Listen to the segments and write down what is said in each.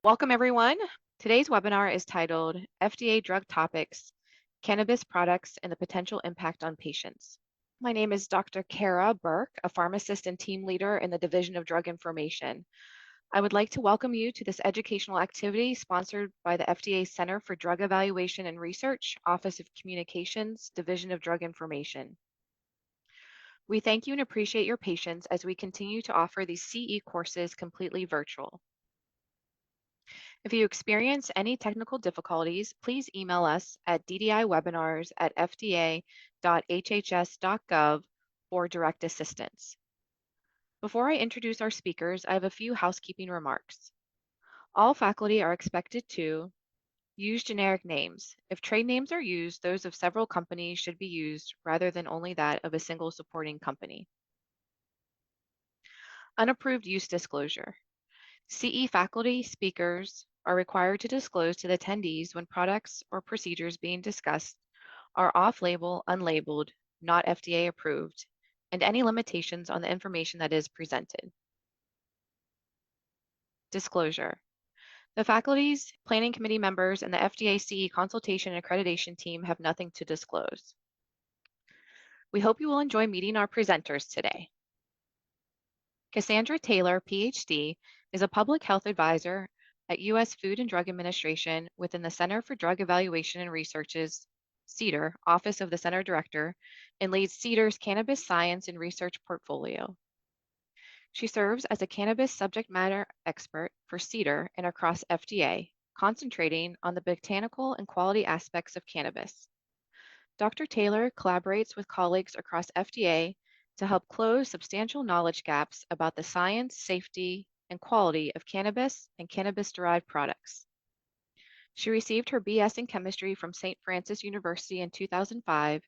Welcome, everyone. Today's webinar is titled FDA Drug Topics, Cannabis Products and the Potential Impact on Patients. My name is Dr. Kara Burke, a pharmacist and team leader in the Division of Drug Information. I would like to welcome you to this educational activity sponsored by the FDA Center for Drug Evaluation and Research, Office of Communications, Division of Drug Information. We thank you and appreciate your patience as we continue to offer these CE courses completely virtual. If you experience any technical difficulties, please email us at ddiwebinars@fda.hhs.gov for direct assistance. Before I introduce our speakers, I have a few housekeeping remarks. All faculty are expected to use generic names. If trade names are used, those of several companies should be used rather than only that of a single supporting company. Unapproved use disclosure. CE faculty speakers are required to disclose to the attendees when products or procedures being discussed are off-label, unlabeled, not FDA approved, and any limitations on the information that is presented. Disclosure. The faculty's planning committee members and the FDA CE consultation and accreditation team have nothing to disclose. We hope you will enjoy meeting our presenters today. Cassandra Taylor, PhD, is a public health advisor at U.S. Food and Drug Administration within the Center for Drug Evaluation and Research's CDER, Office of the Center Director, and leads CDER's Cannabis Science and Research portfolio. She serves as a cannabis subject matter expert for CDER and across FDA, concentrating on the botanical and quality aspects of cannabis. Dr. Taylor collaborates with colleagues across FDA to help close substantial knowledge gaps about the science, safety, and quality of cannabis and cannabis-derived products. She received her BS in chemistry from St. Francis University in 2005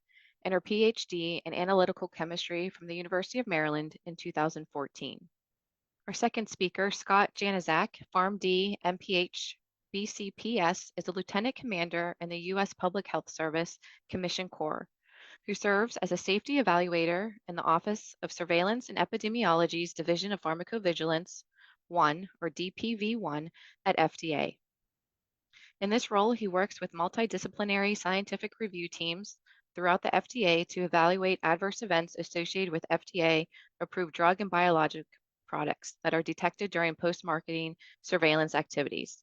and her PhD in analytical chemistry from the University of Maryland in 2014. Our second speaker, Scott Janaszak, PharmD, MPH, BCPS, is a lieutenant commander in the U.S. Public Health Service Commission Corps, who serves as a safety evaluator in the Office of Surveillance and Epidemiology's Division of Pharmacovigilance 1, or DPV1, at FDA. In this role, he works with multidisciplinary scientific review teams throughout the FDA to evaluate adverse events associated with FDA-approved drug and biologic products that are detected during post-marketing surveillance activities.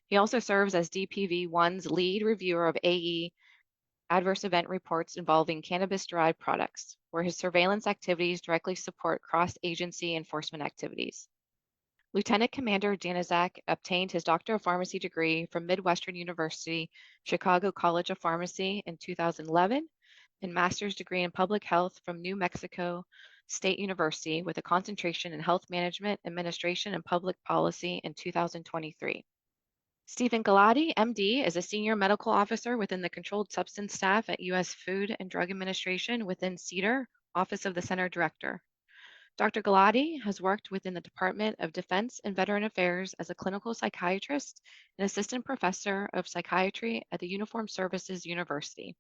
He also serves as DPV1's lead reviewer of AE adverse event reports involving cannabis-derived products, where his surveillance activities directly support cross-agency enforcement activities. Lieutenant Commander Janaszak obtained his Doctor of Pharmacy degree from Midwestern University, Chicago College of Pharmacy in 2011, and master's degree in public health from New Mexico State University with a concentration in health management, administration, and public policy in 2023. Stephen Galati, MD, is a senior medical officer within the controlled substance staff at U.S. Food and Drug Administration within CDER, Office of the Center Director. Dr. Galati has worked within the Department of Defense and Veteran Affairs as a clinical psychiatrist and assistant professor of psychiatry at the Uniformed Services University.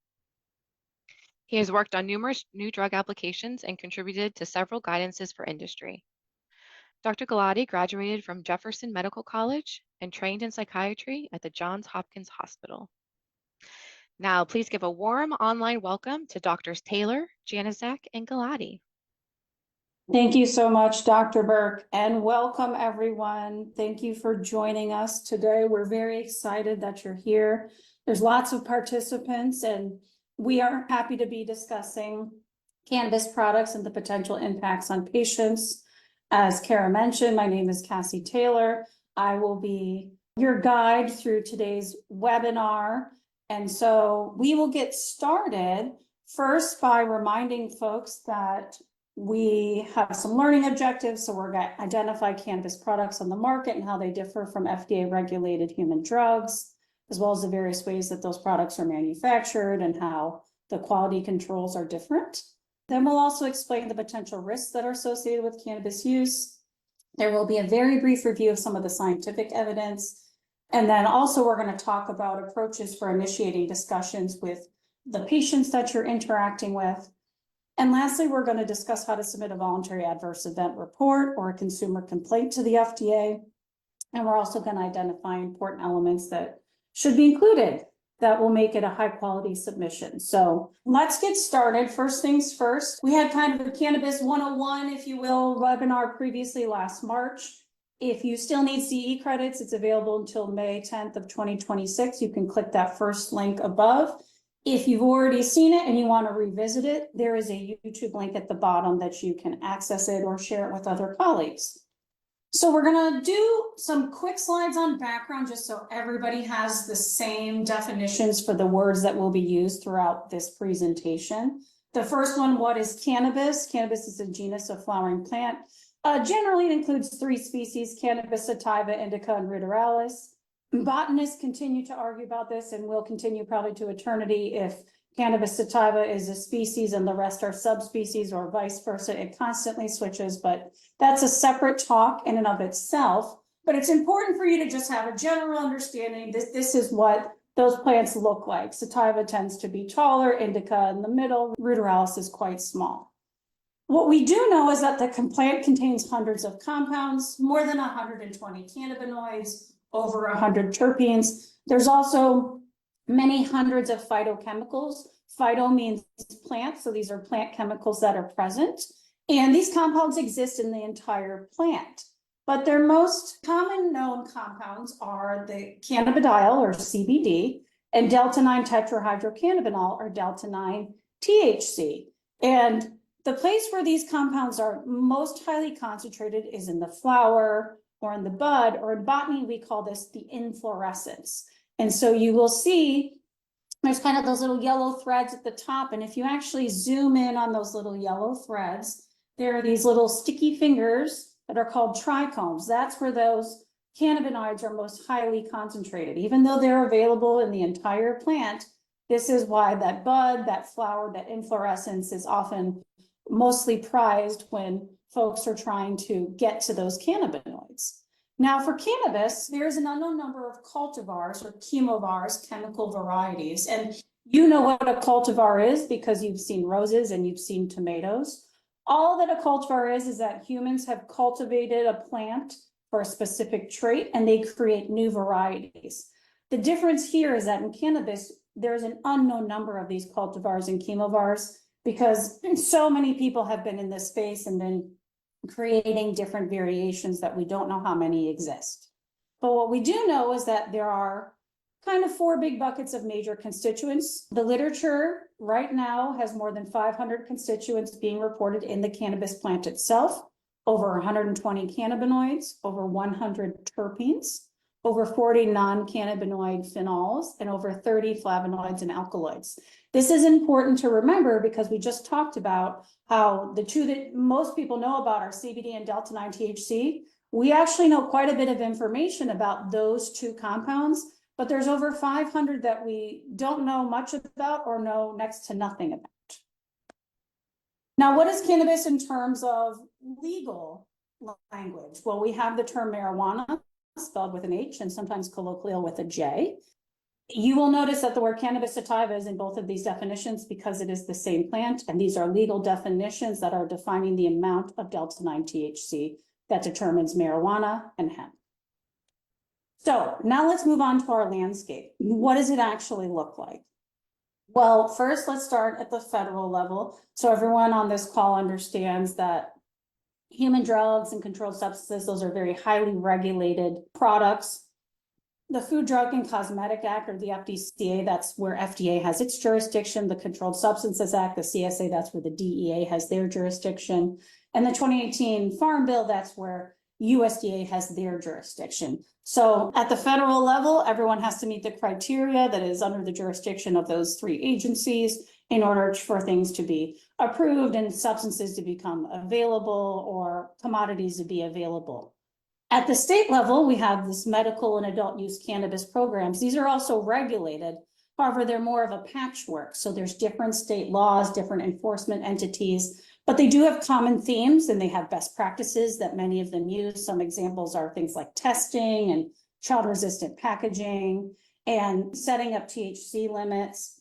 He has worked on numerous new drug applications and contributed to several guidances for industry. Dr. Galati graduated from Jefferson Medical College and trained in psychiatry at the Johns Hopkins Hospital. Now, please give a warm online welcome to Drs. Taylor, Janaszak, and Galati. Thank you so much, Dr. Burke, and welcome everyone. Thank you for joining us today. We're very excited that you're here. There's lots of participants, and we are happy to be discussing cannabis products and the potential impacts on patients. As Kara mentioned, my name is Cassie Taylor. I will be your guide through today's webinar. And so we will get started first by reminding folks that we have some learning objectives. So we're going to identify cannabis products on the market and how they differ from FDA-regulated human drugs, as well as the various ways that those products are manufactured and how the quality controls are different. Then we'll also explain the potential risks that are associated with cannabis use. There will be a very brief review of some of the scientific evidence. And then also we're going to talk about approaches for initiating discussions with the patients that you're interacting with. And lastly, we're going to discuss how to submit a voluntary adverse event report or a consumer complaint to the FDA. And we're also going to identify important elements that should be included that will make it a high quality submission. So let's get started. First things first, we had kind of a Cannabis 101, if you will, webinar previously last March. If you still need CE credits, it's available until May 10th of 2026. You can click that first link above. If you've already seen it and you want to revisit it, there is a YouTube link at the bottom that you can access it or share it with other colleagues. So we're gonna do some quick slides on background just so everybody has the same definitions for the words that will be used throughout this presentation. The first one, what is cannabis? Cannabis is a genus of flowering plant. Generally, it includes 3 species, Cannabis sativa, indica, and ruderalis. Botanists continue to argue about this and will continue probably to eternity if Cannabis sativa is a species and the rest are subspecies or vice versa. It constantly switches, but that's a separate talk in and of itself. But it's important for you to just have a general understanding. This is what those plants look like. Sativa tends to be taller, indica in the middle, ruderalis is quite small. What we do know is that the plant contains hundreds of compounds, more than 120 cannabinoids, over 100 terpenes. There's also many hundreds of phytochemicals. Phyto means plant, so these are plant chemicals that are present. And these compounds exist in the entire plant. But their most common known compounds are the cannabidiol, or CBD, and delta-9 tetrahydrocannabinol, or delta-9 THC. And the place where these compounds are most highly concentrated is in the flower or in the bud, or in botany, we call this the inflorescence. And so you will see there's kind of those little yellow threads at the top. And if you actually zoom in on those little yellow threads, there are these little sticky fingers that are called trichomes. That's where those cannabinoids are most highly concentrated. Even though they're available in the entire plant, this is why that bud, that flower, that inflorescence is often mostly prized when folks are trying to get to those cannabinoids. Now for cannabis, there's an unknown number of cultivars or chemovars, chemical varieties. And you know what a cultivar is because you've seen roses and you've seen tomatoes. All that a cultivar is that humans have cultivated a plant for a specific trait and they create new varieties. The difference here is that in cannabis, there's an unknown number of these cultivars and chemovars because so many people have been in this space and been creating different variations that we don't know how many exist. But what we do know is that there are kind of 4 big buckets of major constituents. The literature right now has more than 500 constituents being reported in the cannabis plant itself, over 120 cannabinoids, over 100 terpenes, over 40 non-cannabinoid phenols, and over 30 flavonoids and alkaloids. This is important to remember because we just talked about how the 2 that most people know about are CBD and delta-9 THC. We actually know quite a bit of information about those 2 compounds, but there's over 500 that we don't know much about or know next to nothing about. Now, what is cannabis in terms of legal language? Well, we have the term marijuana, spelled with an H and sometimes colloquial with a J. You will notice that the word cannabis sativa is in both of these definitions because it is the same plant, and these are legal definitions that are defining the amount of delta-9 THC that determines marijuana and hemp. So now let's move on to our landscape. What does it actually look like? Well, first, let's start at the federal level. So everyone on this call understands that human drugs and controlled substances, those are very highly regulated products. The Food, Drug, and Cosmetic Act, or the FDCA, that's where FDA has its jurisdiction. The Controlled Substances Act, the CSA, that's where the DEA has their jurisdiction. And the 2018 Farm Bill, that's where USDA has their jurisdiction. So at the federal level, everyone has to meet the criteria that is under the jurisdiction of those 3 agencies in order for things to be approved and substances to become available or commodities to be available. At the state level, we have this medical and adult use cannabis programs. These are also regulated. However, they're more of a patchwork. So there's different state laws, different enforcement entities, but they do have common themes and they have best practices that many of them use. Some examples are things like testing and child-resistant packaging and setting up THC limits.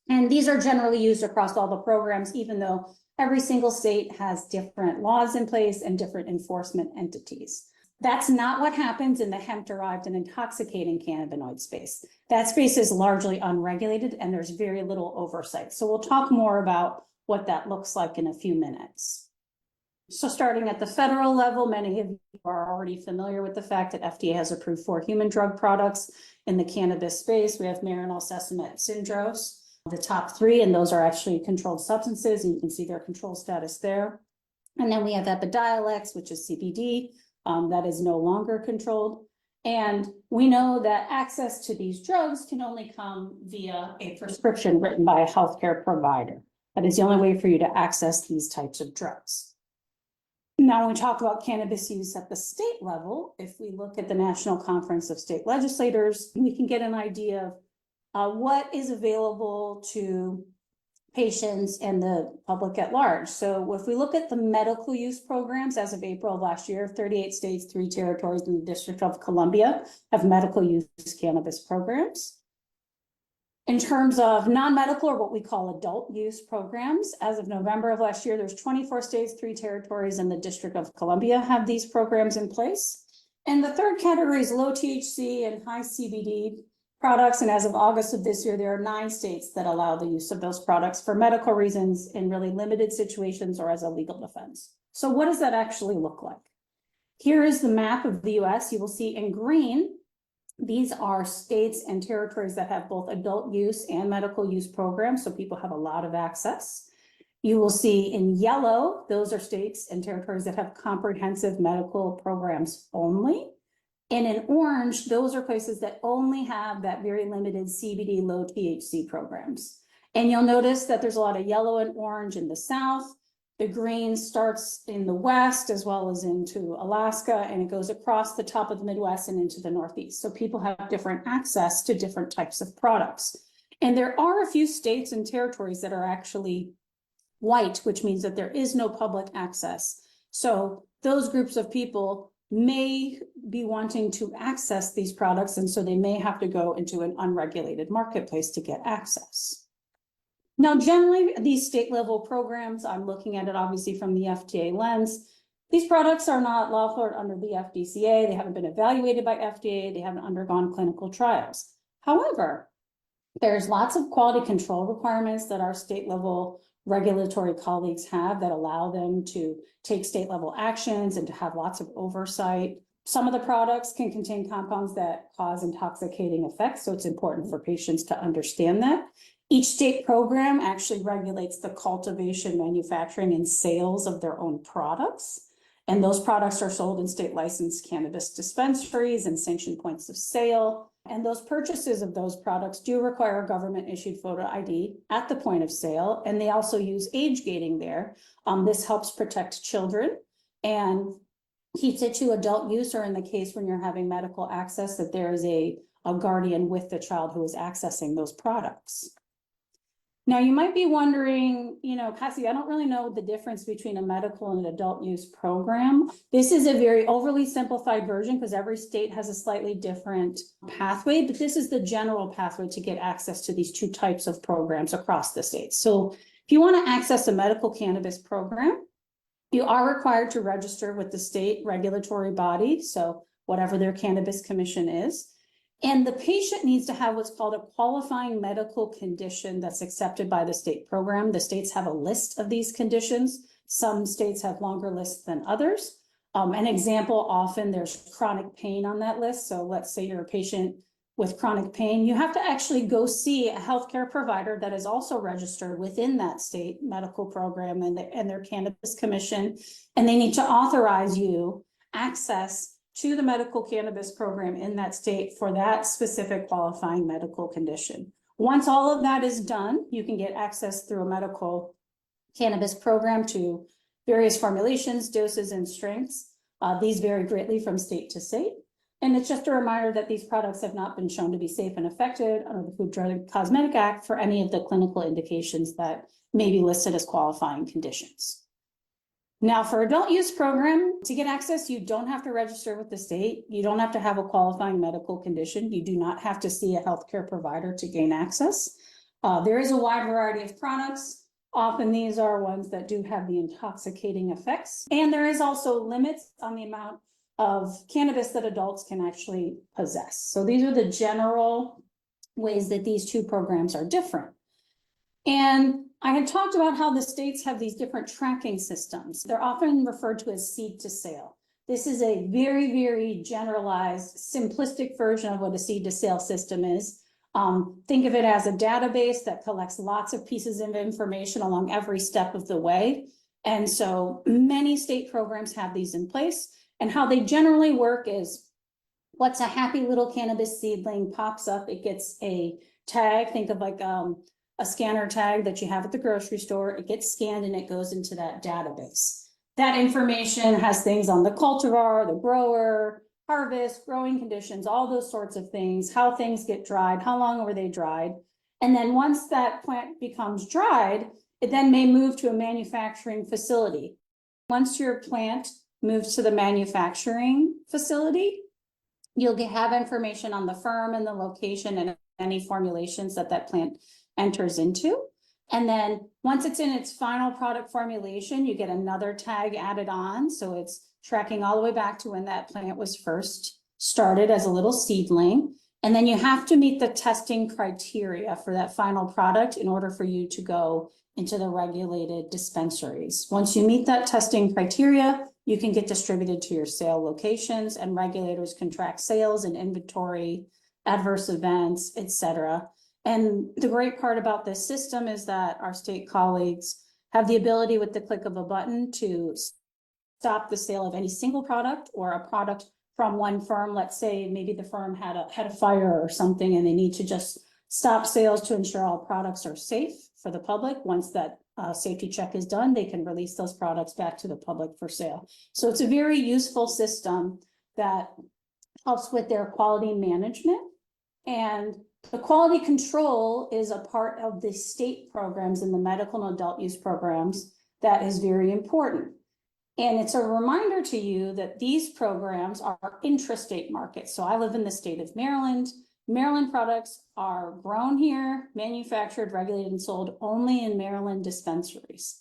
And these are generally used across all the programs, even though every single state has different laws in place and different enforcement entities. That's not what happens in the hemp-derived and intoxicating cannabinoid space. That space is largely unregulated and there's very little oversight. So we'll talk more about what that looks like in a few minutes. So starting at the federal level, many of you are already familiar with the fact that FDA has approved 4 human drug products in the cannabis space. We have Marinol, Sesamet, Syndros, the top 3, and those are actually controlled substances, and you can see their control status there. And then we have Epidiolex, which is CBD, that is no longer controlled. And we know that access to these drugs can only come via a prescription written by a healthcare provider. That is the only way for you to access these types of drugs. Now, when we talk about cannabis use at the state level, if we look at the National Conference of State Legislators, we can get an idea of what is available to patients and the public at large. So if we look at the medical use programs as of April of last year, 38 states, 3 territories, and the District of Columbia have medical use cannabis programs. In terms of non-medical, or what we call adult use programs, as of November of last year, there's 24 states, 3 territories, and the District of Columbia have these programs in place. And the third category is low THC and high CBD products. And as of August of this year, there are 9 states that allow the use of those products for medical reasons in really limited situations or as a legal defense. So what does that actually look like? Here is the map of the US. You will see in green, these are states and territories that have both adult use and medical use programs, so people have a lot of access. You will see in yellow, those are states and territories that have comprehensive medical programs only. And in orange, those are places that only have that very limited CBD low THC programs. And you'll notice that there's a lot of yellow and orange in the south. The green starts in the west as well as into Alaska, and it goes across the top of the Midwest and into the Northeast. So people have different access to different types of products. And there are a few states and territories that are actually white, which means that there is no public access. So those groups of people may be wanting to access these products, and so they may have to go into an unregulated marketplace to get access. Now, generally, these state level programs, I'm looking at it obviously from the FDA lens. These products are not lawful under the FDCA. They haven't been evaluated by FDA. They haven't undergone clinical trials. However, there's lots of quality control requirements that our state level regulatory colleagues have that allow them to take state level actions and to have lots of oversight. Some of the products can contain compounds that cause intoxicating effects, so it's important for patients to understand that. Each state program actually regulates the cultivation, manufacturing, and sales of their own products. And those products are sold in state licensed cannabis dispensaries and sanctioned points of sale. And those purchases of those products do require government issued photo ID at the point of sale. And they also use age gating there. This helps protect children and keeps it to adult use, or in the case when you're having medical access, that there is a guardian with the child who is accessing those products. Now, you might be wondering, Cassie, I don't really know the difference between a medical and an adult use program. This is a very overly simplified version because every state has a slightly different pathway, but this is the general pathway to get access to these 2 types of programs across the states. So if you want to access a medical cannabis program, you are required to register with the state regulatory body, so whatever their cannabis commission is. And the patient needs to have what's called a qualifying medical condition that's accepted by the state program. The states have a list of these conditions. Some states have longer lists than others. An example, often there's chronic pain on that list. So let's say you're a patient with chronic pain, you have to actually go see a healthcare provider that is also registered within that state medical program and their cannabis commission. And they need to authorize you access to the medical cannabis program in that state for that specific qualifying medical condition. Once all of that is done, you can get access through a medical cannabis program to various formulations, doses, and strengths. These vary greatly from state to state. And it's just a reminder that these products have not been shown to be safe and effective under the Food, Drug, and Cosmetic Act for any of the clinical indications that may be listed as qualifying conditions. Now, for adult use program, to get access, you don't have to register with the state. You don't have to have a qualifying medical condition. You do not have to see a healthcare provider to gain access. There is a wide variety of products. Often these are ones that do have the intoxicating effects. And there is also limits on the amount of cannabis that adults can actually possess. So these are the general ways that these two programs are different. And I had talked about how the states have these different tracking systems. They're often referred to as seed to sale. This is a very, very generalized, simplistic version of what a seed to sale system is. Think of it as a database that collects lots of pieces of information along every step of the way. And so many state programs have these in place. And how they generally work is, what's a happy little cannabis seedling pops up, it gets a tag, think of like a scanner tag that you have at the grocery store, it gets scanned and it goes into that database. That information has things on the cultivar, the grower, harvest, growing conditions, all those sorts of things, how things get dried, how long were they dried. And then once that plant becomes dried, it then may move to a manufacturing facility. Once your plant moves to the manufacturing facility, you'll have information on the firm and the location and any formulations that that plant enters into. And then once it's in its final product formulation, you get another tag added on. So it's tracking all the way back to when that plant was first started as a little seedling. And then you have to meet the testing criteria for that final product in order for you to go into the regulated dispensaries. Once you meet that testing criteria, you can get distributed to your sale locations, and regulators can track sales and inventory, adverse events, etc. And the great part about this system is that our state colleagues have the ability with the click of a button to stop the sale of any single product or a product from one firm. Let's say maybe the firm had a fire or something and they need to just stop sales to ensure all products are safe for the public. Once that safety check is done, they can release those products back to the public for sale. So it's a very useful system that helps with their quality management. And the quality control is a part of the state programs and the medical and adult use programs that is very important. And it's a reminder to you that these programs are intrastate markets. So I live in the state of Maryland. Maryland products are grown here, manufactured, regulated, and sold only in Maryland dispensaries.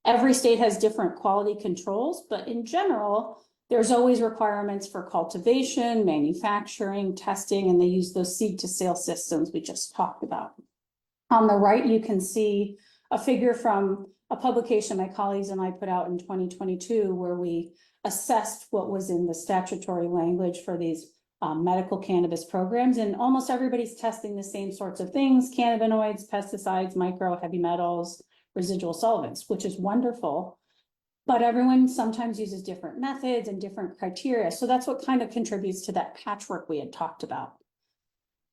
Every state has different quality controls, but in general, there's always requirements for cultivation, manufacturing, testing, and they use those seed to sale systems we just talked about. On the right, you can see a figure from a publication my colleagues and I put out in 2022, where we assessed what was in the statutory language for these medical cannabis programs, and almost everybody's testing the same sorts of things: cannabinoids, pesticides, micro, heavy metals, residual solvents, which is wonderful. But everyone sometimes uses different methods and different criteria. So that's what kind of contributes to that patchwork we had talked about.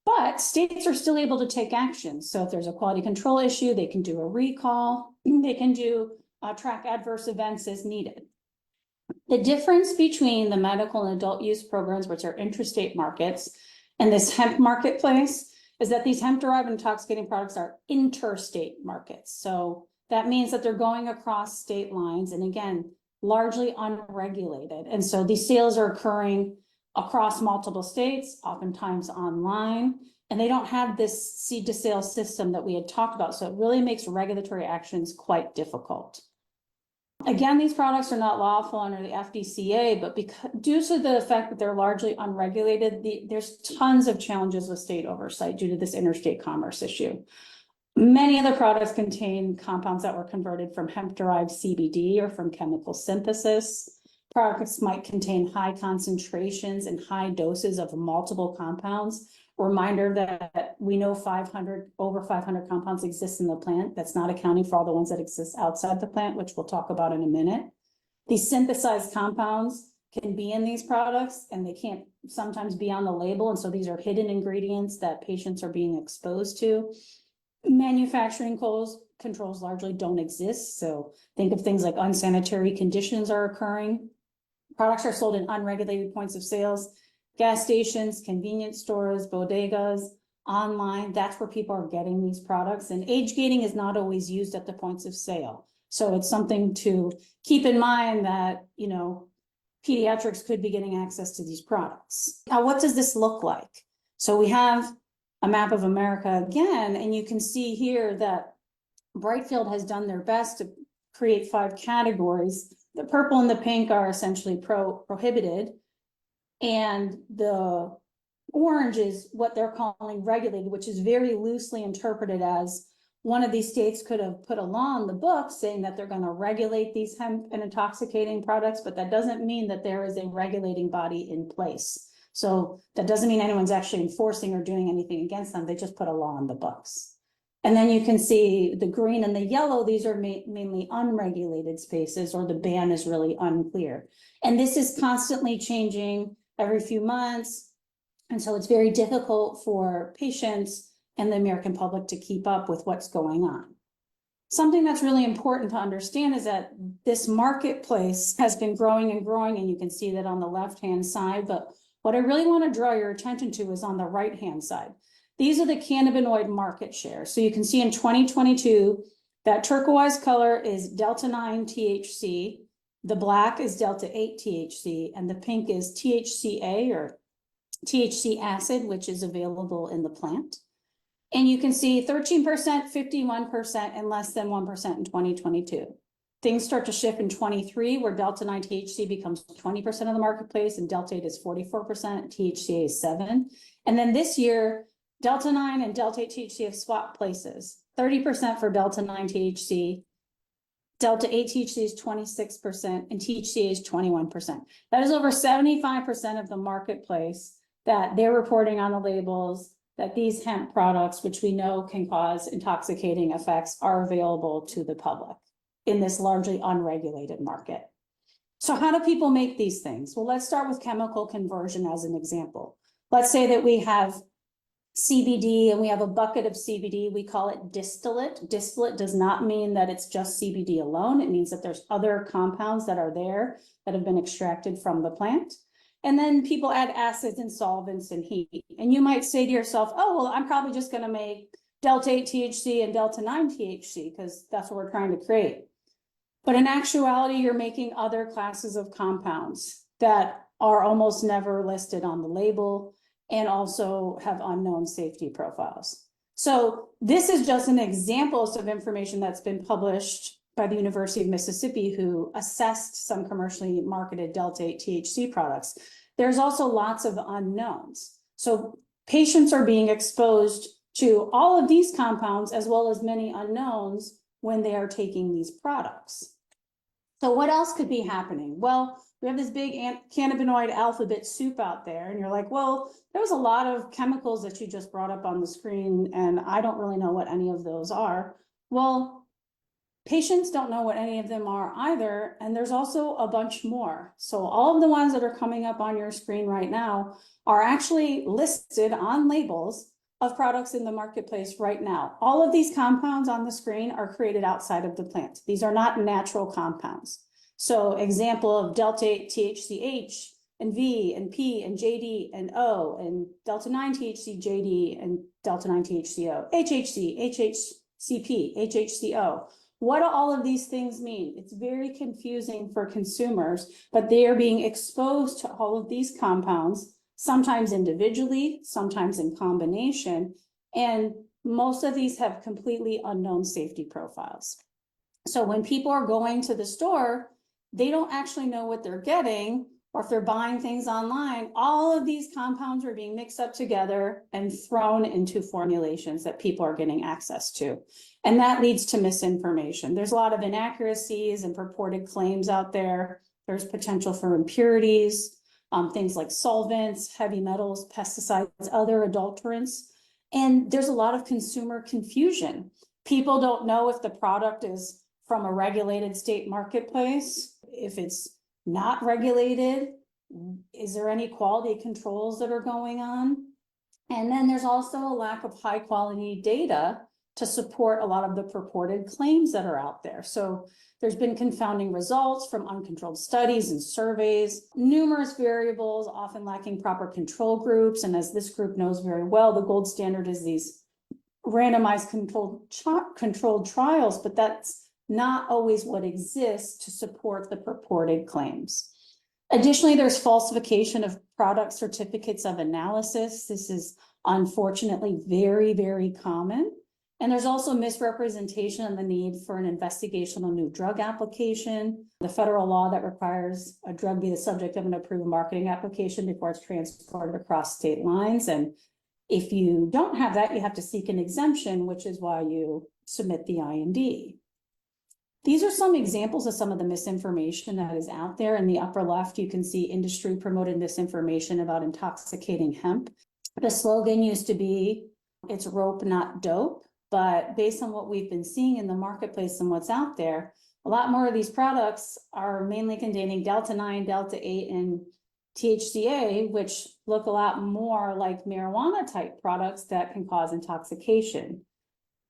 But states are still able to take action. So if there's a quality control issue, they can do a recall, they can do track adverse events as needed. The difference between the medical and adult use programs, which are intrastate markets, and this hemp marketplace, is that these hemp-derived intoxicating products are interstate markets. So that means that they're going across state lines, and again, largely unregulated. And so these sales are occurring across multiple states, oftentimes online, and they don't have this seed to sale system that we had talked about. So it really makes regulatory actions quite difficult. Again, these products are not lawful under the FDCA, but due to the fact that they're largely unregulated, there's tons of challenges with state oversight due to this interstate commerce issue. Many of the products contain compounds that were converted from hemp-derived CBD or from chemical synthesis. Products might contain high concentrations and high doses of multiple compounds. Reminder that we know over 500 compounds exist in the plant. That's not accounting for all the ones that exist outside the plant, which we'll talk about in a minute. These synthesized compounds can be in these products and they can't sometimes be on the label. And so these are hidden ingredients that patients are being exposed to. Manufacturing controls largely don't exist. So think of things like unsanitary conditions are occurring. Products are sold in unregulated points of sales, gas stations, convenience stores, bodegas, online. That's where people are getting these products. And age gating is not always used at the points of sale. So it's something to keep in mind that, you know, pediatrics could be getting access to these products. Now, what does this look like? So we have a map of America again, and you can see here that Brightfield has done their best to create 5 categories. The purple and the pink are essentially prohibited. And the orange is what they're calling regulated, which is very loosely interpreted as one of these states could have put a law in the book saying that they're going to regulate these hemp and intoxicating products, but that doesn't mean that there is a regulating body in place. So that doesn't mean anyone's actually enforcing or doing anything against them. They just put a law in the books. And then you can see the green and the yellow, these are mainly unregulated spaces, or the ban is really unclear. And this is constantly changing every few months. And so it's very difficult for patients and the American public to keep up with what's going on. Something that's really important to understand is that this marketplace has been growing and growing, and you can see that on the left-hand side. But what I really want to draw your attention to is on the right-hand side. These are the cannabinoid market share. So you can see in 2022, that turquoise color is Delta-9 THC, the black is Delta-8 THC, and the pink is THCA, or THC acid, which is available in the plant. And you can see 13%, 51%, and less than 1% in 2022. Things start to shift in 23, where Delta-9 THC becomes 20% of the marketplace, and Delta-8 is 44%, THCA is 7%. And then this year, Delta-9 and Delta-8 THC have swapped places. 30% for Delta-9 THC, Delta-8 THC is 26%, and THCA is 21%. That is over 75% of the marketplace that they're reporting on the labels that these hemp products, which we know can cause intoxicating effects, are available to the public in this largely unregulated market. So how do people make these things? Well, let's start with chemical conversion as an example. Let's say that we have CBD and we have a bucket of CBD, we call it distillate. Distillate does not mean that it's just CBD alone. It means that there's other compounds that are there that have been extracted from the plant. And then people add acids and solvents and heat. And you might say to yourself, oh, well, I'm probably just going to make Delta-8 THC and Delta-9 THC because that's what we're trying to create. But in actuality, you're making other classes of compounds that are almost never listed on the label and also have unknown safety profiles. So this is just an example of information that's been published by the University of Mississippi, who assessed some commercially marketed Delta-8 THC products. There's also lots of unknowns. So patients are being exposed to all of these compounds as well as many unknowns when they are taking these products. So what else could be happening? Well, we have this big cannabinoid alphabet soup out there, and you're like, well, there was a lot of chemicals that you just brought up on the screen, and I don't really know what any of those are. Well, patients don't know what any of them are either, and there's also a bunch more. So all of the ones that are coming up on your screen right now are actually listed on labels of products in the marketplace right now. All of these compounds on the screen are created outside of the plant. These are not natural compounds. So example of Delta-8 THCH and V and P and JD and O and Delta-9 THC JD and Delta-9 THCO, HHC, HHCP, HHCO. What do all of these things mean? It's very confusing for consumers, but they are being exposed to all of these compounds, sometimes individually, sometimes in combination, and most of these have completely unknown safety profiles. So when people are going to the store, they don't actually know what they're getting, or if they're buying things online, all of these compounds are being mixed up together and thrown into formulations that people are getting access to. And that leads to misinformation. There's a lot of inaccuracies and purported claims out there. There's potential for impurities, things like solvents, heavy metals, pesticides, other adulterants. And there's a lot of consumer confusion. People don't know if the product is from a regulated state marketplace, if it's not regulated, is there any quality controls that are going on? And then there's also a lack of high quality data to support a lot of the purported claims that are out there. So there's been confounding results from uncontrolled studies and surveys, numerous variables, often lacking proper control groups. And as this group knows very well, the gold standard is these randomized controlled trials, but that's not always what exists to support the purported claims. Additionally, there's falsification of product certificates of analysis. This is unfortunately very, very common. And there's also misrepresentation on the need for an investigational new drug application, the federal law that requires a drug be the subject of an approved marketing application before it's transported across state lines. And if you don't have that, you have to seek an exemption, which is why you submit the IND. These are some examples of some of the misinformation that is out there. In the upper left, you can see industry promoted misinformation about intoxicating hemp. The slogan used to be, "It's rope, not dope." But based on what we've been seeing in the marketplace and what's out there, a lot more of these products are mainly containing Delta-9, Delta-8, and THCA, which look a lot more like marijuana type products that can cause intoxication.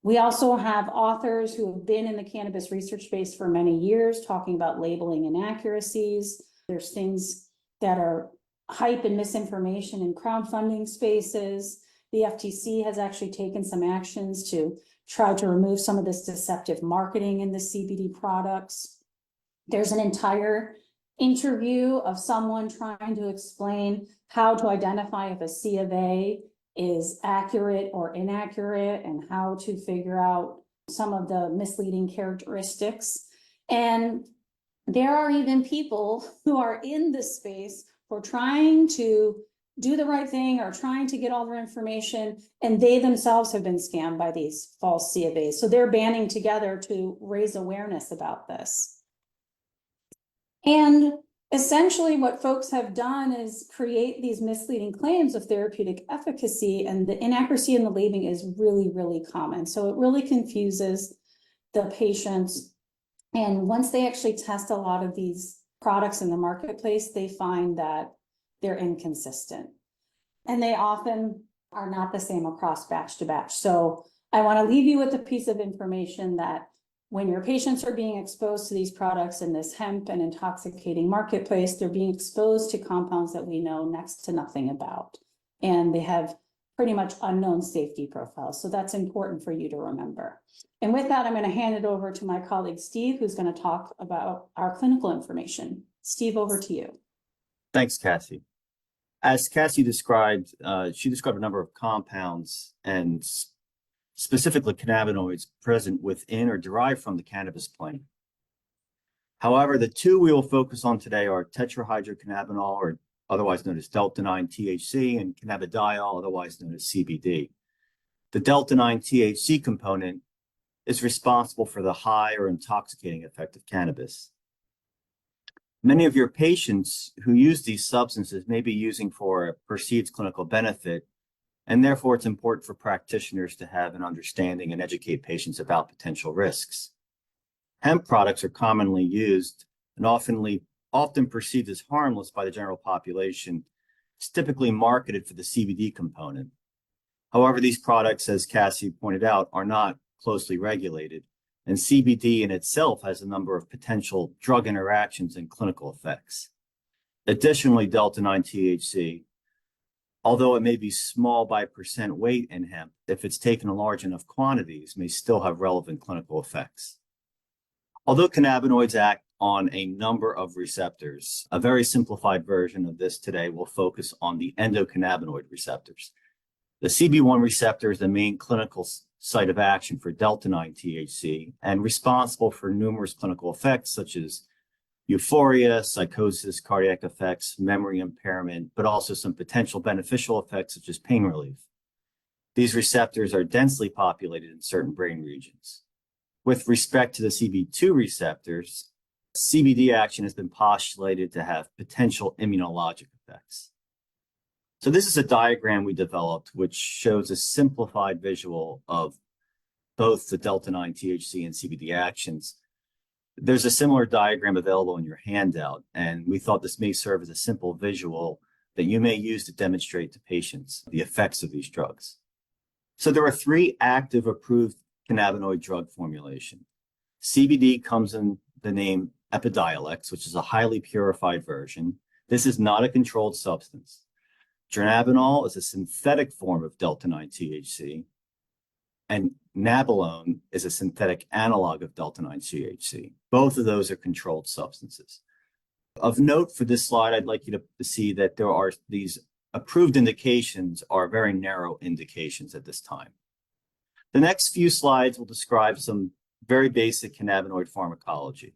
We also have authors who have been in the cannabis research space for many years talking about labeling inaccuracies. There's things that are hype and misinformation in crowdfunding spaces. The FTC has actually taken some actions to try to remove some of this deceptive marketing in the CBD products. There's an entire interview of someone trying to explain how to identify if a C of A is accurate or inaccurate and how to figure out some of the misleading characteristics. And there are even people who are in this space for trying to do the right thing or trying to get all their information, and they themselves have been scammed by these false C of A's. So they're banding together to raise awareness about this. And essentially what folks have done is create these misleading claims of therapeutic efficacy, and the inaccuracy in the labeling is really, really common. So it really confuses the patients. And once they actually test a lot of these products in the marketplace, they find that they're inconsistent. And they often are not the same across batch to batch. So I want to leave you with a piece of information that when your patients are being exposed to these products in this hemp and intoxicating marketplace, they're being exposed to compounds that we know next to nothing about. And they have pretty much unknown safety profiles. So that's important for you to remember. And with that, I'm going to hand it over to my colleague, Steve, who's going to talk about our clinical information. Steve, over to you. Thanks, Cassie. As Cassie described, she described a number of compounds and specifically cannabinoids present within or derived from the cannabis plant. However, the two we will focus on today are tetrahydrocannabinol, or otherwise known as Delta-9 THC, and cannabidiol, otherwise known as CBD. The Delta-9 THC component is responsible for the high or intoxicating effect of cannabis. Many of your patients who use these substances may be using for a perceived clinical benefit, and therefore it's important for practitioners to have an understanding and educate patients about potential risks. Hemp products are commonly used and often perceived as harmless by the general population. It's typically marketed for the CBD component. However, these products, as Cassie pointed out, are not closely regulated, and CBD in itself has a number of potential drug interactions and clinical effects. Additionally, Delta-9 THC, although it may be small by percent weight in hemp, if it's taken in large enough quantities, may still have relevant clinical effects. Although cannabinoids act on a number of receptors, a very simplified version of this today will focus on the endocannabinoid receptors. The CB1 receptor is the main clinical site of action for Delta-9 THC and responsible for numerous clinical effects such as euphoria, psychosis, cardiac effects, memory impairment, but also some potential beneficial effects such as pain relief. These receptors are densely populated in certain brain regions. With respect to the CB2 receptors, CBD action has been postulated to have potential immunologic effects. So this is a diagram we developed which shows a simplified visual of both the Delta-9 THC and CBD actions. There's a similar diagram available in your handout, and we thought this may serve as a simple visual that you may use to demonstrate to patients the effects of these drugs. So there are 3 active approved cannabinoid drug formulation. CBD comes in the name Epidiolex, which is a highly purified version. This is not a controlled substance. Dronabinol is a synthetic form of Delta-9 THC, and Nabilone is a synthetic analog of Delta-9 THC. Both of those are controlled substances. Of note for this slide, I'd like you to see that there are these approved indications are very narrow indications at this time. The next few slides will describe some very basic cannabinoid pharmacology.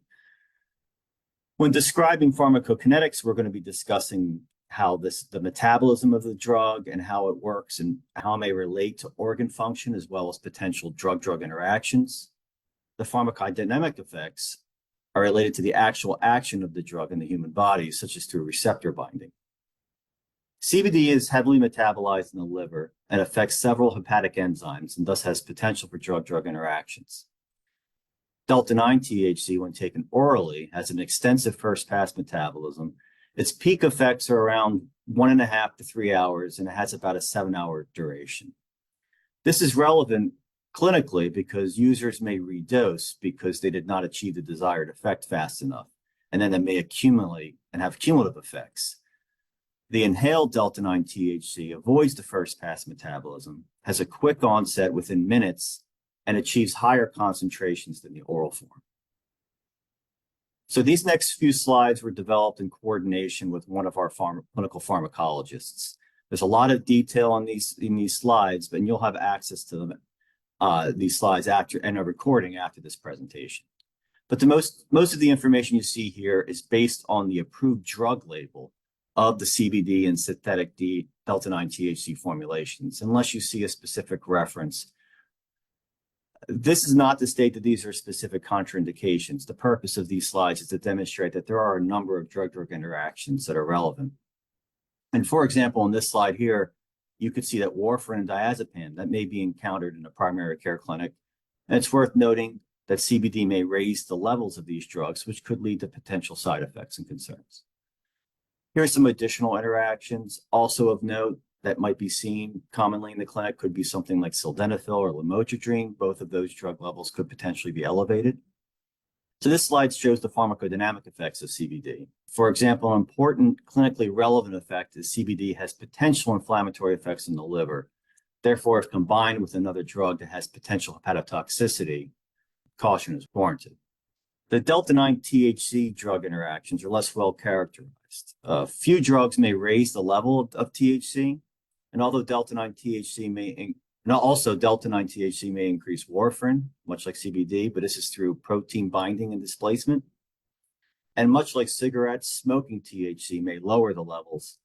When describing pharmacokinetics, we're going to be discussing how the metabolism of the drug and how it works and how it may relate to organ function as well as potential drug-drug interactions. The pharmacodynamic effects are related to the actual action of the drug in the human body, such as through receptor binding. CBD is heavily metabolized in the liver and affects several hepatic enzymes and thus has potential for drug-drug interactions. Delta-9 THC, when taken orally, has an extensive first-pass metabolism. Its peak effects are around 1.5 to 3 hours, and it has about a 7-hour duration. This is relevant clinically because users may redose because they did not achieve the desired effect fast enough, and then they may accumulate and have cumulative effects. The inhaled Delta-9 THC avoids the first-pass metabolism, has a quick onset within minutes, and achieves higher concentrations than the oral form. So these next few slides were developed in coordination with one of our clinical pharmacologists. There's a lot of detail on in these slides, but you'll have access to them, these slides after and a recording after this presentation. But the most of the information you see here is based on the approved drug label of the CBD and synthetic D Delta-9 THC formulations, unless you see a specific reference. This is not to state that these are specific contraindications. The purpose of these slides is to demonstrate that there are a number of drug-drug interactions that are relevant. And for example, in this slide here, you could see that warfarin and diazepam that may be encountered in a primary care clinic. And it's worth noting that CBD may raise the levels of these drugs, which could lead to potential side effects and concerns. Here are some additional interactions also of note that might be seen commonly in the clinic. Could be something like sildenafil or lamotrigine. Both of those drug levels could potentially be elevated. So this slide shows the pharmacodynamic effects of CBD. For example, an important clinically relevant effect is CBD has potential inflammatory effects in the liver. Therefore, if combined with another drug that has potential hepatotoxicity, caution is warranted. The Delta-9 THC drug interactions are less well characterized. Few drugs may raise the level of THC, and although Delta-9 THC may increase warfarin, much like CBD, but this is through protein binding and displacement. And much like cigarettes, smoking THC may lower the levels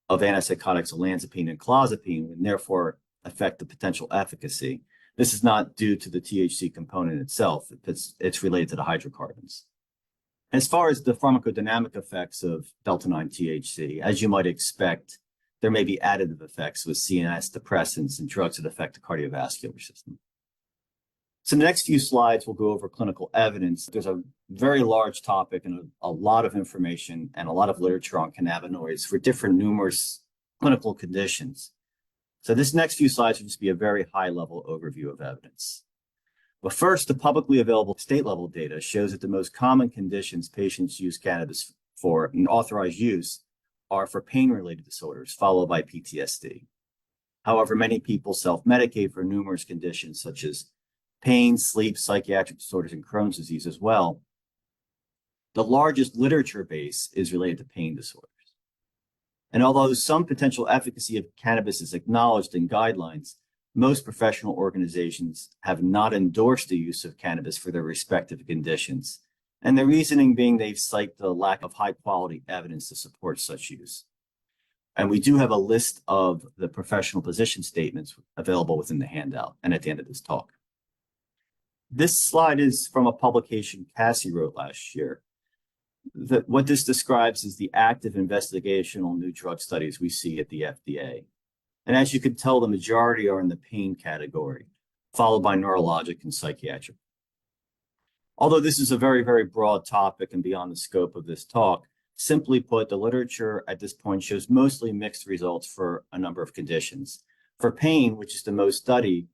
of antipsychotics olanzapine and clozapine and therefore affect the potential efficacy. This is not due to the THC component itself. It's related to the hydrocarbons. As far as the pharmacodynamic effects of Delta-9 THC, as you might expect, there may be additive effects with CNS depressants and drugs that affect the cardiovascular system. So the next few slides will go over clinical evidence. There's a very large topic and a lot of information and a lot of literature on cannabinoids for different numerous clinical conditions. So this next few slides will just be a very high-level overview of evidence. But first, the publicly available state-level data shows that the most common conditions patients use cannabis for in authorized use are for pain-related disorders, followed by PTSD. However, many people self-medicate for numerous conditions such as pain, sleep, psychiatric disorders, and Crohn's disease as well. The largest literature base is related to pain disorders. And although some potential efficacy of cannabis is acknowledged in guidelines, most professional organizations have not endorsed the use of cannabis for their respective conditions. And the reasoning being they cite the lack of high quality evidence to support such use. And we do have a list of the professional position statements available within the handout and at the end of this talk. This slide is from a publication Cassie wrote last year. What this describes is the active investigational new drug studies we see at the FDA. And as you can tell, the majority are in the pain category, followed by neurologic and psychiatric. Although this is a very, very broad topic and beyond the scope of this talk, simply put, the literature at this point shows mostly mixed results for a number of conditions. For pain, which is the most studied,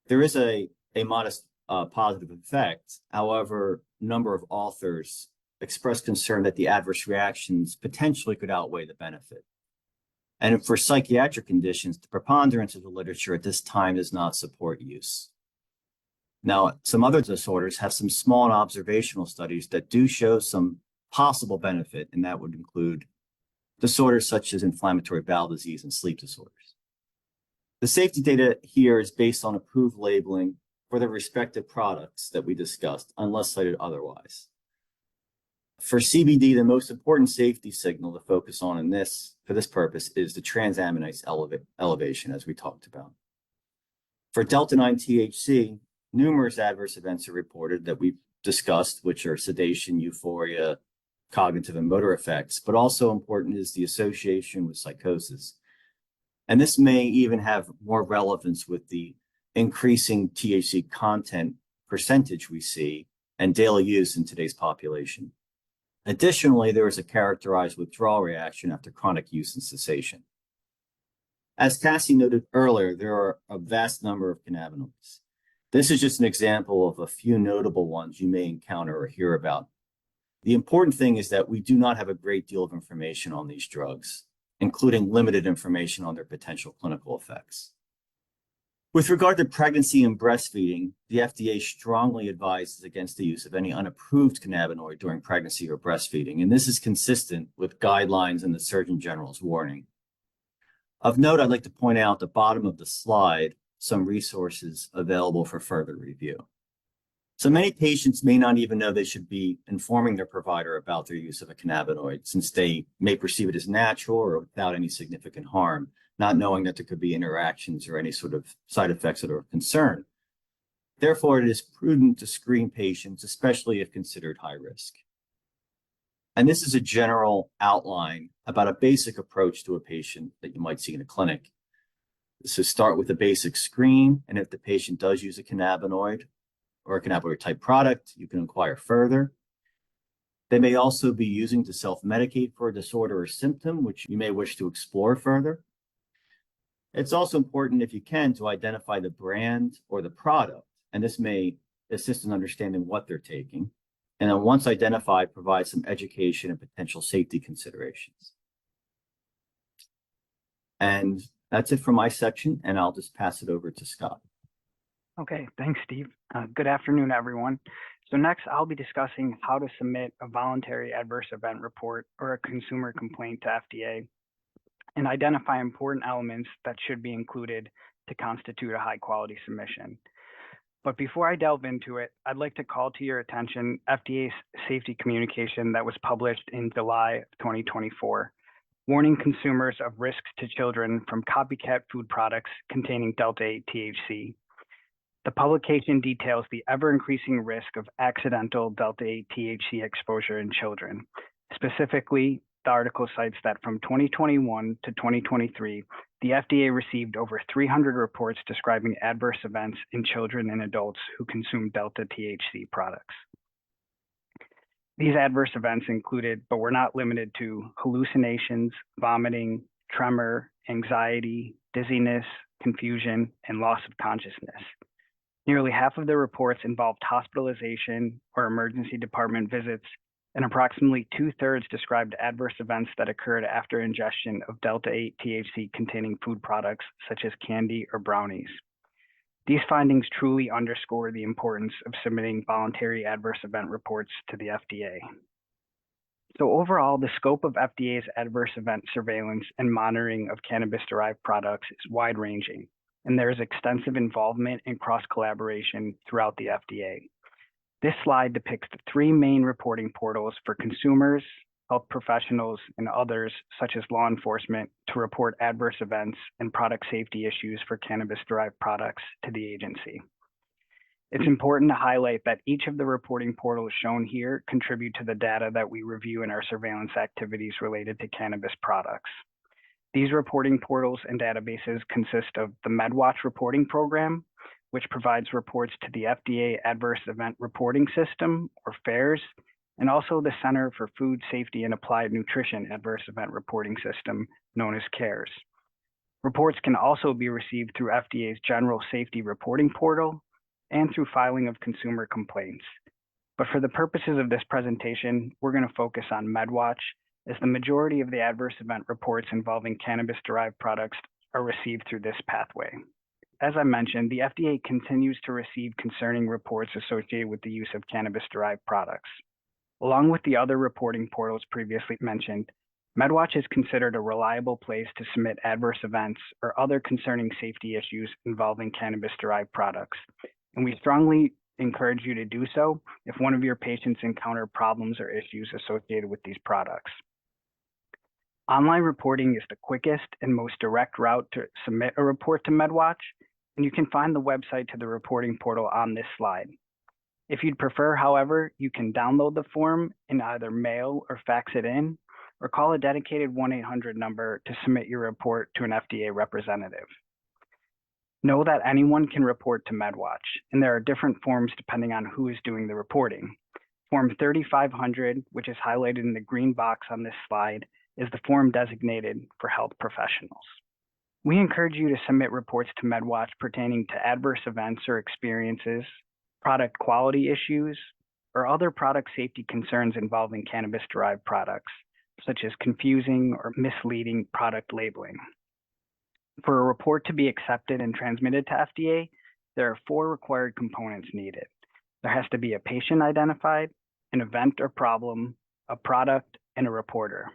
there is a modest positive effect. However, a number of authors expressed concern that the adverse reactions potentially could outweigh the benefit. And for psychiatric conditions, the preponderance of the literature at this time does not support use. Now, some other disorders have some small and observational studies that do show some possible benefit, and that would include disorders such as inflammatory bowel disease and sleep disorders. The safety data here is based on approved labeling for the respective products that we discussed, unless cited otherwise. For CBD, the most important safety signal to focus on for this purpose is the transaminase elevation, as we talked about. For Delta-9 THC, numerous adverse events are reported that we've discussed, which are sedation, euphoria, cognitive and motor effects, but also important is the association with psychosis. And this may even have more relevance with the increasing THC content percentage we see and daily use in today's population. Additionally, there is a characterized withdrawal reaction after chronic use and cessation. As Cassie noted earlier, there are a vast number of cannabinoids. This is just an example of a few notable ones you may encounter or hear about. The important thing is that we do not have a great deal of information on these drugs, including limited information on their potential clinical effects. With regard to pregnancy and breastfeeding, the FDA strongly advises against the use of any unapproved cannabinoid during pregnancy or breastfeeding, and this is consistent with guidelines and the Surgeon General's warning. Of note, I'd like to point out at the bottom of the slide some resources available for further review. So many patients may not even know they should be informing their provider about their use of a cannabinoid, since they may perceive it as natural or without any significant harm, not knowing that there could be interactions or any sort of side effects that are of concern. Therefore, it is prudent to screen patients, especially if considered high risk. And this is a general outline about a basic approach to a patient that you might see in a clinic. So start with a basic screen, and if the patient does use a cannabinoid or a cannabinoid type product, you can inquire further. They may also be using to self-medicate for a disorder or symptom, which you may wish to explore further. It's also important, if you can, to identify the brand or the product, and this may assist in understanding what they're taking. And then once identified, provide some education and potential safety considerations. And that's it for my section, and I'll just pass it over to Scott. Okay, thanks, Steve. Good afternoon, everyone. So next, I'll be discussing how to submit a voluntary adverse event report or a consumer complaint to FDA and identify important elements that should be included to constitute a high-quality submission. But before I delve into it, I'd like to call to your attention FDA's safety communication that was published in July of 2024, warning consumers of risks to children from copycat food products containing Delta-8 THC. The publication details the ever-increasing risk of accidental Delta-8 THC exposure in children. Specifically, the article cites that from 2021 to 2023, the FDA received over 300 reports describing adverse events in children and adults who consume Delta THC products. These adverse events included, but were not limited to, hallucinations, vomiting, tremor, anxiety, dizziness, confusion, and loss of consciousness. Nearly half of the reports involved hospitalization or emergency department visits, and approximately 2/3 described adverse events that occurred after ingestion of Delta-8 THC containing food products such as candy or brownies. These findings truly underscore the importance of submitting voluntary adverse event reports to the FDA. So overall, the scope of FDA's adverse event surveillance and monitoring of cannabis-derived products is wide-ranging, and there is extensive involvement and cross-collaboration throughout the FDA. This slide depicts the three main reporting portals for consumers, health professionals, and others, such as law enforcement, to report adverse events and product safety issues for cannabis-derived products to the agency. It's important to highlight that each of the reporting portals shown here contribute to the data that we review in our surveillance activities related to cannabis products. These reporting portals and databases consist of the MedWatch reporting program, which provides reports to the FDA Adverse Event Reporting System, or FAERS, and also the Center for Food Safety and Applied Nutrition Adverse Event Reporting System, known as CARES. Reports can also be received through FDA's General Safety Reporting Portal and through filing of consumer complaints. But for the purposes of this presentation, we're going to focus on MedWatch, as the majority of the adverse event reports involving cannabis-derived products are received through this pathway. As I mentioned, the FDA continues to receive concerning reports associated with the use of cannabis-derived products. Along with the other reporting portals previously mentioned, MedWatch is considered a reliable place to submit adverse events or other concerning safety issues involving cannabis-derived products, and we strongly encourage you to do so if one of your patients encounter problems or issues associated with these products. Online reporting is the quickest and most direct route to submit a report to MedWatch, and you can find the website to the reporting portal on this slide. If you'd prefer, however, you can download the form and either mail or fax it in, or call a dedicated 1-800 number to submit your report to an FDA representative. Know that anyone can report to MedWatch, and there are different forms depending on who is doing the reporting. Form 3500, which is highlighted in the green box on this slide, is the form designated for health professionals. We encourage you to submit reports to MedWatch pertaining to adverse events or experiences, product quality issues, or other product safety concerns involving cannabis-derived products, such as confusing or misleading product labeling. For a report to be accepted and transmitted to FDA, there are 4 required components needed. There has to be a patient identified, an event or problem, a product, and a reporter.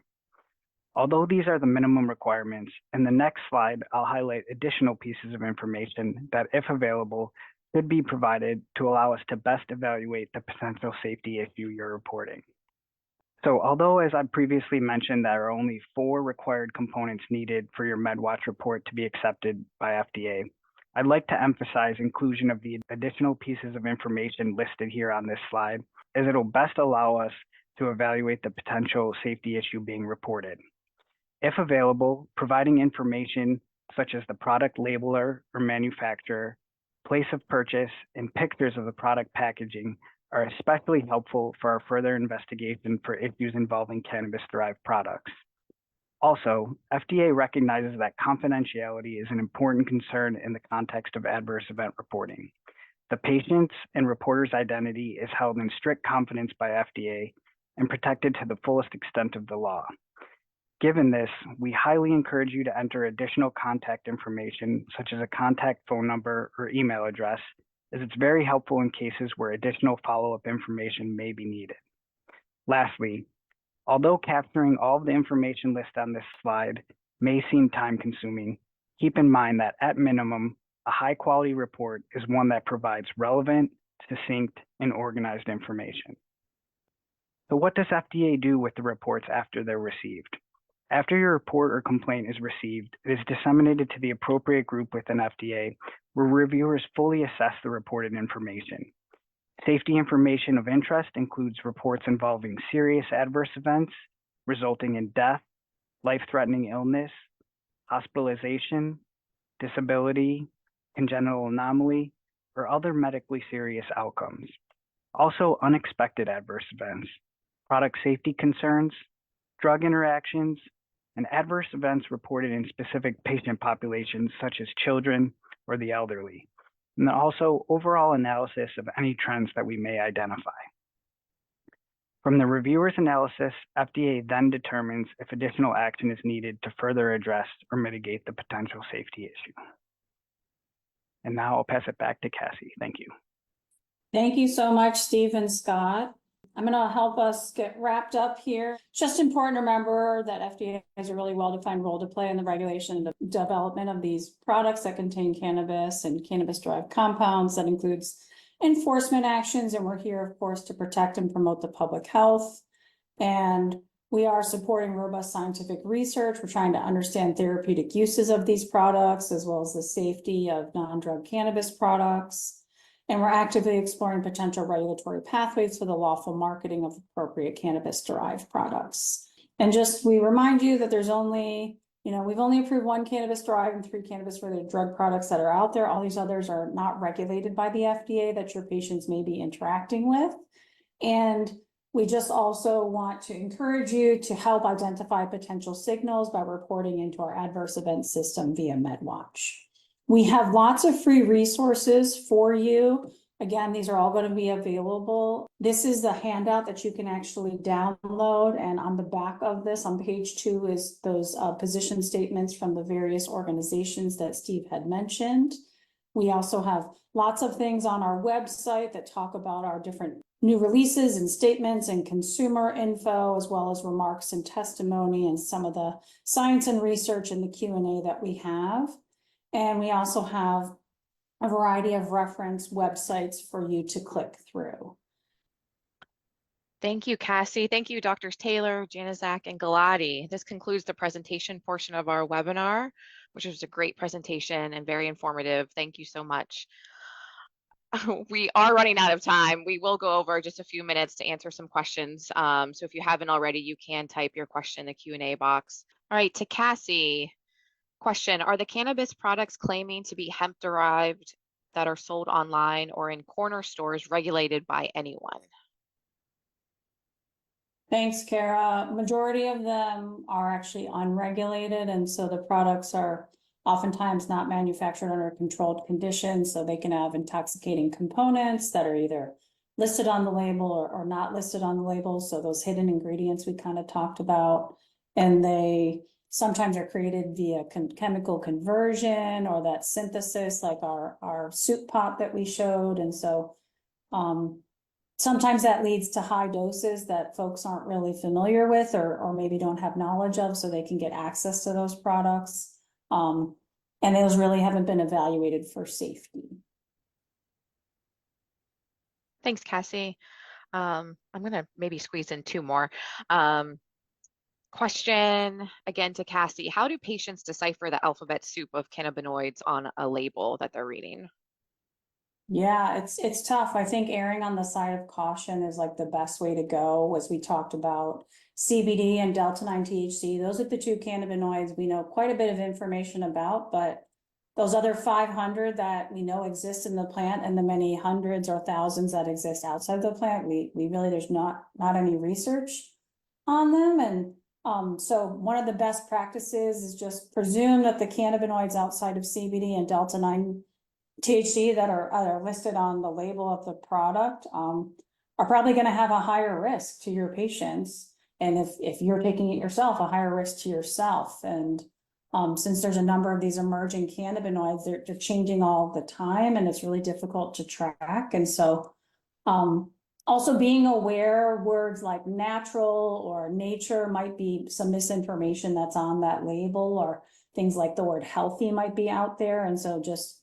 Although these are the minimum requirements, in the next slide, I'll highlight additional pieces of information that, if available, should be provided to allow us to best evaluate the potential safety issue you're reporting. So although, as I previously mentioned, there are only 4 required components needed for your MedWatch report to be accepted by FDA, I'd like to emphasize inclusion of the additional pieces of information listed here on this slide, as it'll best allow us to evaluate the potential safety issue being reported. If available, providing information such as the product labeler or manufacturer, place of purchase, and pictures of the product packaging are especially helpful for our further investigation for issues involving cannabis-derived products. Also, FDA recognizes that confidentiality is an important concern in the context of adverse event reporting. The patient's and reporter's identity is held in strict confidence by FDA and protected to the fullest extent of the law. Given this, we highly encourage you to enter additional contact information, such as a contact phone number or email address, as it's very helpful in cases where additional follow-up information may be needed. Lastly, although capturing all of the information listed on this slide may seem time-consuming, keep in mind that at minimum, a high-quality report is one that provides relevant, succinct, and organized information. So what does FDA do with the reports after they're received? After your report or complaint is received, it is disseminated to the appropriate group within FDA, where reviewers fully assess the reported information. Safety information of interest includes reports involving serious adverse events resulting in death, life-threatening illness, hospitalization, disability, congenital anomaly, or other medically serious outcomes. Also, unexpected adverse events, product safety concerns, drug interactions, and adverse events reported in specific patient populations such as children or the elderly, and also overall analysis of any trends that we may identify. From the reviewer's analysis, FDA then determines if additional action is needed to further address or mitigate the potential safety issue. And now I'll pass it back to Cassie. Thank you. Thank you so much, Steve and Scott. I'm going to help us get wrapped up here. Just important to remember that FDA has a really well-defined role to play in the regulation and the development of these products that contain cannabis and cannabis-derived compounds. That includes enforcement actions, and we're here, of course, to protect and promote the public health. And we are supporting robust scientific research. We're trying to understand therapeutic uses of these products, as well as the safety of non-drug cannabis products. And we're actively exploring potential regulatory pathways for the lawful marketing of appropriate cannabis-derived products. And just, we remind you that there's only, we've only approved 1 cannabis-derived and 3 cannabis-related drug products that are out there. All these others are not regulated by the FDA that your patients may be interacting with. And we just also want to encourage you to help identify potential signals by reporting into our adverse event system via MedWatch. We have lots of free resources for you. Again, these are all going to be available. This is the handout that you can actually download. And on the back of this, on page 2, is those position statements from the various organizations that Steve had mentioned. We also have lots of things on our website that talk about our different new releases and statements and consumer info, as well as remarks and testimony and some of the science and research in the Q&A that we have. And we also have a variety of reference websites for you to click through. Thank you, Cassie. Thank you, Drs. Taylor, Januzak, and Galati. This concludes the presentation portion of our webinar, which was a great presentation and very informative. Thank you so much. We are running out of time. We will go over just a few minutes to answer some questions. So if you haven't already, you can type your question in the Q&A box. All right, to Cassie. Question, are the cannabis products claiming to be hemp derived that are sold online or in corner stores regulated by anyone? Thanks, Kara. Majority of them are actually unregulated, and so the products are oftentimes not manufactured under controlled conditions, so they can have intoxicating components that are either listed on the label or not listed on the label. So those hidden ingredients we kind of talked about, and they sometimes are created via chemical conversion or that synthesis, like our soup pot that we showed. And so sometimes that leads to high doses that folks aren't really familiar with or maybe don't have knowledge of, so they can get access to those products. And those really haven't been evaluated for safety. Thanks, Cassie. I'm gonna maybe squeeze in two more. Question again to Cassie, how do patients decipher the alphabet soup of cannabinoids on a label that they're reading? Yeah, it's tough. I think erring on the side of caution is like the best way to go, as we talked about CBD and Delta-9 THC. Those are the two cannabinoids we know quite a bit of information about, but those other 500 that we know exist in the plant and the many hundreds or thousands that exist outside the plant, we really, there's not any research on them. And so one of the best practices is just presume that the cannabinoids outside of CBD and Delta-9 THC that are listed on the label of the product are probably going to have a higher risk to your patients. And if you're taking it yourself, a higher risk to yourself. And since there's a number of these emerging cannabinoids, they're changing all the time, and it's really difficult to track. And so also being aware, words like natural or nature might be some misinformation that's on that label, or things like the word healthy might be out there. And so just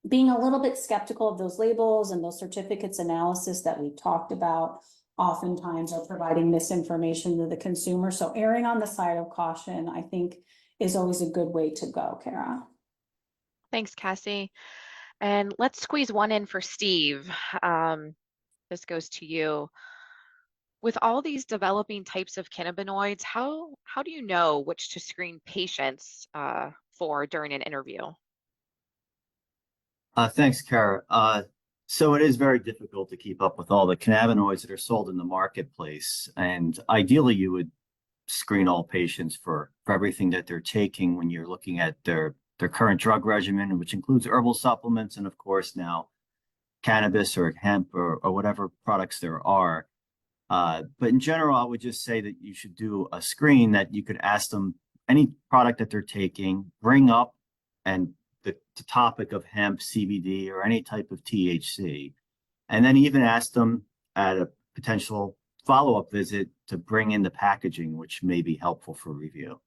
being a little bit skeptical of those labels and those certificates analysis that we talked about oftentimes are providing misinformation to the consumer. So erring on the side of caution, I think, is always a good way to go, Kara. Thanks, Cassie. And let's squeeze one in for Steve. This goes to you. With all these developing types of cannabinoids, how do you know which to screen patients for during an interview? Thanks, Kara. So it is very difficult to keep up with all the cannabinoids that are sold in the marketplace. And ideally, you would screen all patients for everything that they're taking when you're looking at their current drug regimen, which includes herbal supplements and, of course, now cannabis or hemp or whatever products there are. But in general, I would just say that you should do a screen that you could ask them any product that they're taking, bring up and the topic of hemp, CBD, or any type of THC, and then even ask them at a potential follow-up visit to bring in the packaging, which may be helpful for review.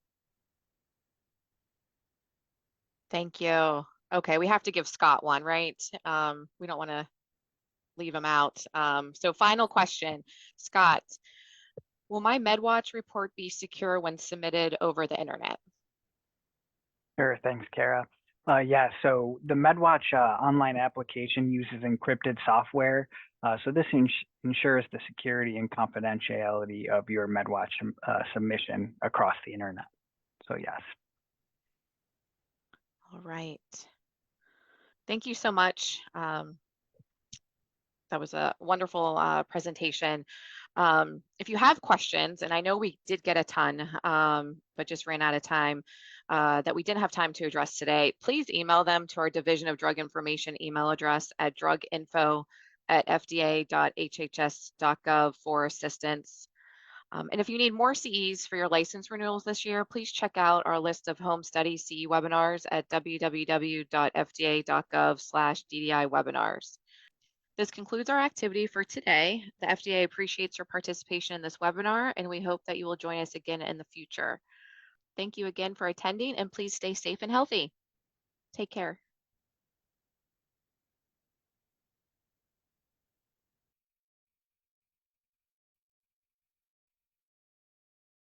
Thank you. Okay, we have to give Scott one, right? We don't want to leave him out. So final question, Scott, will my MedWatch report be secure when submitted over the internet? Sure, thanks, Kara. Yeah, so the MedWatch online application uses encrypted software. So this ensures the security and confidentiality of your MedWatch submission across the internet. So yes. All right. Thank you so much. That was a wonderful presentation. If you have questions, and I know we did get a ton, but just ran out of time, that we didn't have time to address today, please email them to our Division of Drug Information email address at druginfo@fda.hhs.gov for assistance. And if you need more CEs for your license renewals this year, please check out our list of home study CE webinars at www.fda.gov/DDI webinars. This concludes our activity for today. The FDA appreciates your participation in this webinar, and we hope that you will join us again in the future. Thank you again for attending, and please stay safe and healthy. Take care.